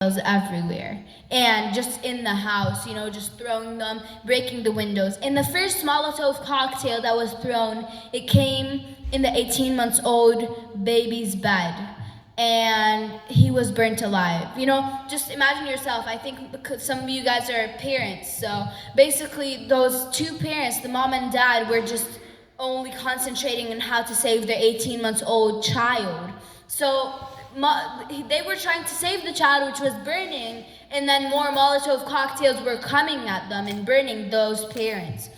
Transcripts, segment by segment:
everywhere, and just in the house, just throwing them, breaking the windows. And the first Molotov cocktail that was thrown, it came in the 18-month-old baby's bed, and he was burnt alive. Just imagine yourself. I think because some of you guys are parents, so basically those two parents, the mom and dad, were just only concentrating on how to save their 18-month-old child. So they were trying to save the child, which was burning, and then more Molotov cocktails were coming at them and burning those parents.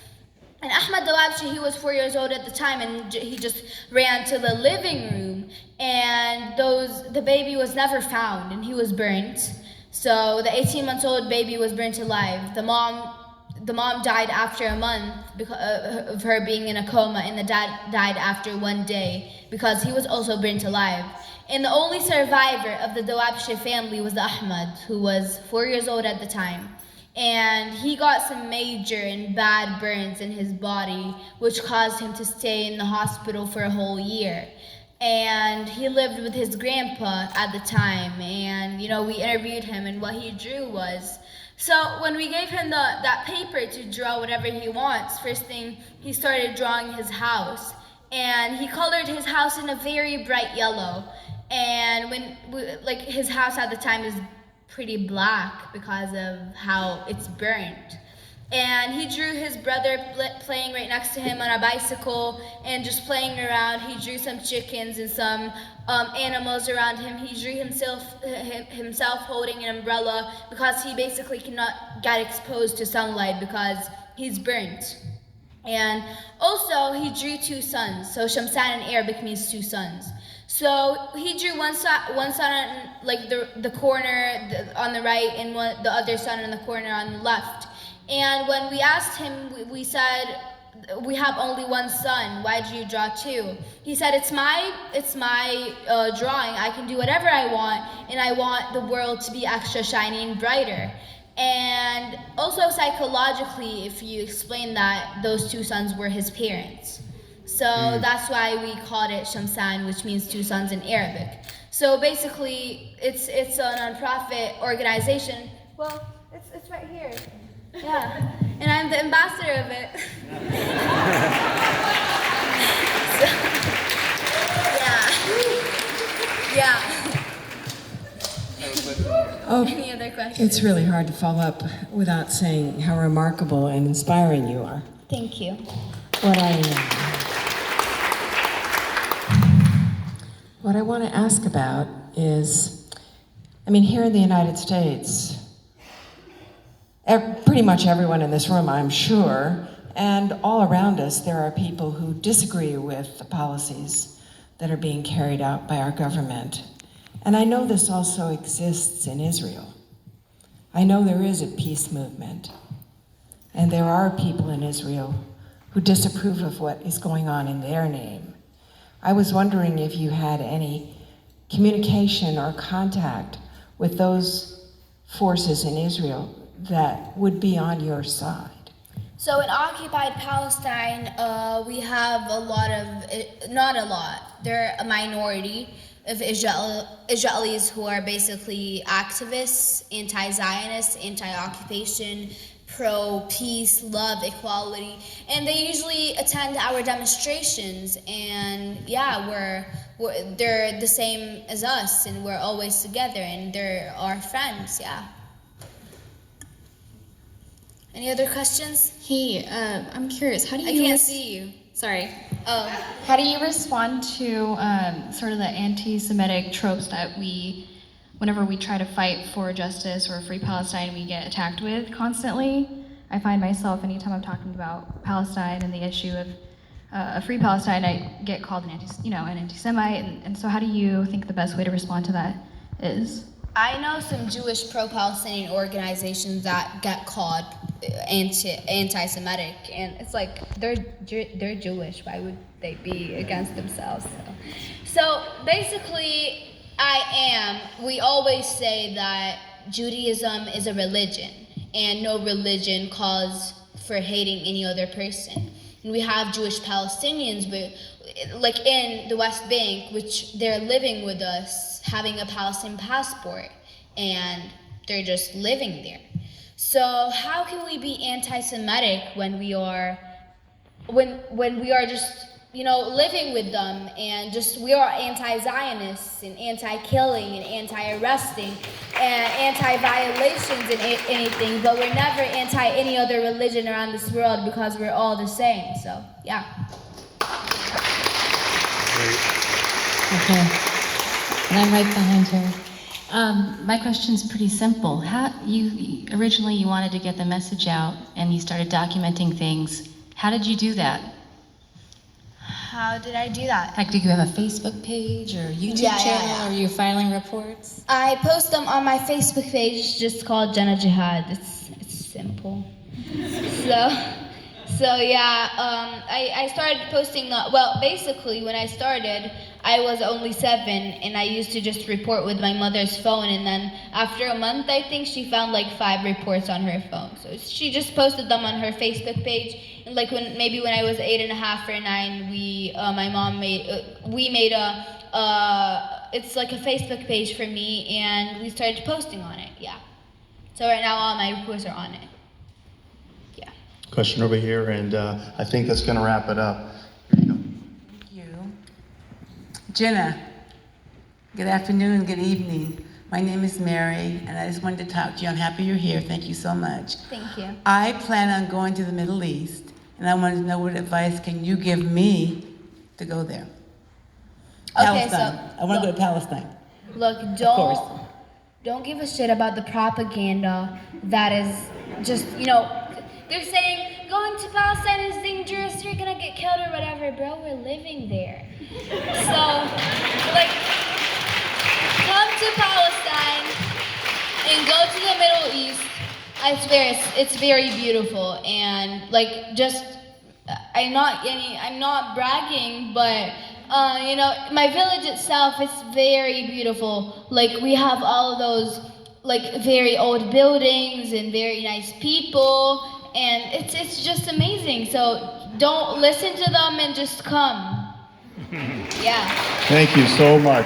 And Ahmed Dawabshi, he was 4 years old at the time, and he just ran to the living room, and the baby was never found, and he was burnt. So the 18-month-old baby was burnt alive. The mom died after a month because of her being in a coma, and the dad died after 1 day because he was also burnt alive. And the only survivor of the Dawabshi family was Ahmed, who was 4 years old at the time. And he got some major and bad burns in his body, which caused him to stay in the hospital for a whole year. And he lived with his grandpa at the time, and we interviewed him, and what he drew was, so when we gave him that paper to draw whatever he wants, first thing he started drawing his house, and he colored his house in a very bright yellow. And his house at the time is pretty black because of how it's burnt. And he drew his brother playing right next to him on a bicycle and just playing around. He drew some chickens and some animals around him. He drew himself holding an umbrella because he basically cannot get exposed to sunlight because he's burnt. And also he drew two suns. So Shamsaan in Arabic means two suns. So he drew one sun on the corner on the right, and the other sun on the corner on the left. And when we asked him, we said, we have only one sun. Why did you draw two? He said, it's my drawing. I can do whatever I want, and I want the world to be extra shiny and brighter. And also psychologically, if you explain that, those two suns were his parents. So that's why we called it Shamsaan, which means two suns in Arabic. So basically, it's a nonprofit organization. Well, it's right here. Yeah, and I'm the ambassador of it. Yeah. Oh, Any other questions? it's really hard to follow up without saying how remarkable and inspiring you are. Thank you. What I want to ask about is, here in the United States, pretty much everyone in this room, I'm sure, and all around us, there are people who disagree with the policies that are being carried out by our government. And I know this also exists in Israel. I know there is a peace movement, and there are people in Israel who disapprove of what is going on in their name. I was wondering if you had any communication or contact with those forces in Israel that would be on your side. So in occupied Palestine, we have not a lot, they're a minority of Israelis who are basically activists, anti-Zionists, anti-occupation, pro-peace, love, equality, and they usually attend our demonstrations, and they're the same as us, and we're always together, and they're our friends, yeah. Any other questions? Hey, I'm curious, how do you... I can't see you. Sorry. Oh. How do you respond to sort of the anti-Semitic tropes that whenever we try to fight for justice or free Palestine, we get attacked with constantly? I find myself, anytime I'm talking about Palestine and the issue of a free Palestine, I get called an anti-Semite, and so how do you think the best way to respond to that is? I know some Jewish pro-Palestinian organizations that get called anti-Semitic, and it's like they're Jewish. Why would they be against themselves? So basically, we always say that Judaism is a religion, and no religion calls for hating any other person. And we have Jewish Palestinians, but like in the West Bank, which they're living with us, having a Palestinian passport. and they're just living there. So how can we be anti-Semitic when we are just, living with them, and just we are anti-Zionists and anti-killing and anti-arresting and anti-violations and anything, but we're never anti any other religion around this world because we're all the same. So yeah. Okay, and I'm right behind her. My question's pretty simple. How you originally wanted to get the message out, and you started documenting things. How did you do that? How did I do that? Like, do you have a Facebook page or YouTube channel, or are you filing reports? I post them on my Facebook page, just called Janna Jihad. It's simple. So yeah, I started posting. Well, basically, when I started, I was only 7, and I used to just report with my mother's phone. And then after a month, I think she found like 5 reports on her phone. So she just posted them on her Facebook page. And like when I was 8.5 or 9, we made it's like a Facebook page for me, and we started posting on it. Yeah. So right now, all my reports are on it. Question over here, and I think that's going to wrap it up. Here you go. Thank you. Jenna, good afternoon, good evening. My name is Mary, and I just wanted to talk to you. I'm happy you're here. Thank you so much. Thank you. I plan on going to the Middle East, and I wanted to know what advice can you give me to go there? Okay, Palestine. I want to go to Palestine. Look, don't give a shit about the propaganda that is just, they're saying going to Palestine is dangerous, you're gonna get killed or whatever. Bro, we're living there. So, like, come to Palestine and go to the Middle East. I swear, it's very beautiful. And like, just, I'm not bragging, but my village itself is very beautiful. Like, we have all of those like very old buildings and very nice people, and it's just amazing. So don't listen to them and just come. Yeah. Thank you so much.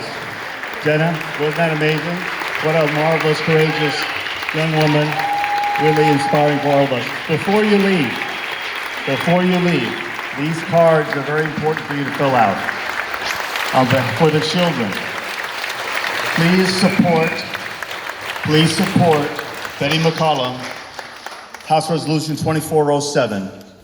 Jenna, wasn't that amazing? What a marvelous, courageous young woman. Really inspiring for all of us. Before you leave, these cards are very important for you to fill out for the children. Please support Betty McCollum, House Resolution 2407.